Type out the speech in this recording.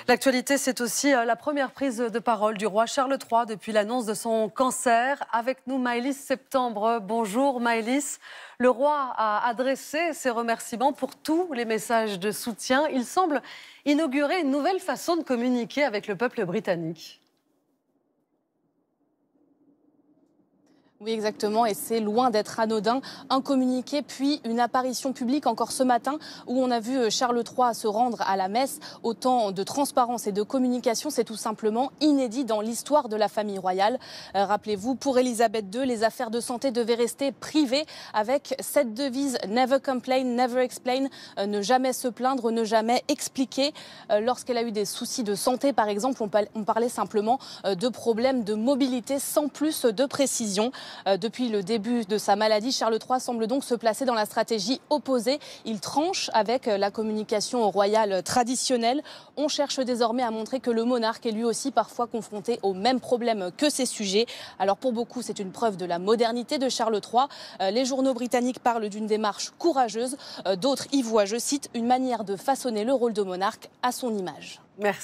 L'actualité, c'est aussi la première prise de parole du roi Charles III depuis l'annonce de son cancer. Avec nous, Maëlys Septembre. Bonjour Maëlys. Le roi a adressé ses remerciements pour tous les messages de soutien. Il semble inaugurer une nouvelle façon de communiquer avec le peuple britannique. Oui, exactement, et c'est loin d'être anodin. Un communiqué, puis une apparition publique encore ce matin où on a vu Charles III se rendre à la messe. Autant de transparence et de communication, c'est tout simplement inédit dans l'histoire de la famille royale. Rappelez-vous, pour Elisabeth II, les affaires de santé devaient rester privées avec cette devise « Never complain, never explain », ne jamais se plaindre, ne jamais expliquer. Lorsqu'elle a eu des soucis de santé, par exemple, on parlait simplement de problèmes de mobilité sans plus de précision. Depuis le début de sa maladie, Charles III semble donc se placer dans la stratégie opposée. Il tranche avec la communication royale traditionnelle. On cherche désormais à montrer que le monarque est lui aussi parfois confronté aux mêmes problèmes que ses sujets. Alors pour beaucoup, c'est une preuve de la modernité de Charles III. Les journaux britanniques parlent d'une démarche courageuse. D'autres y voient, je cite, une manière de façonner le rôle de monarque à son image. Merci.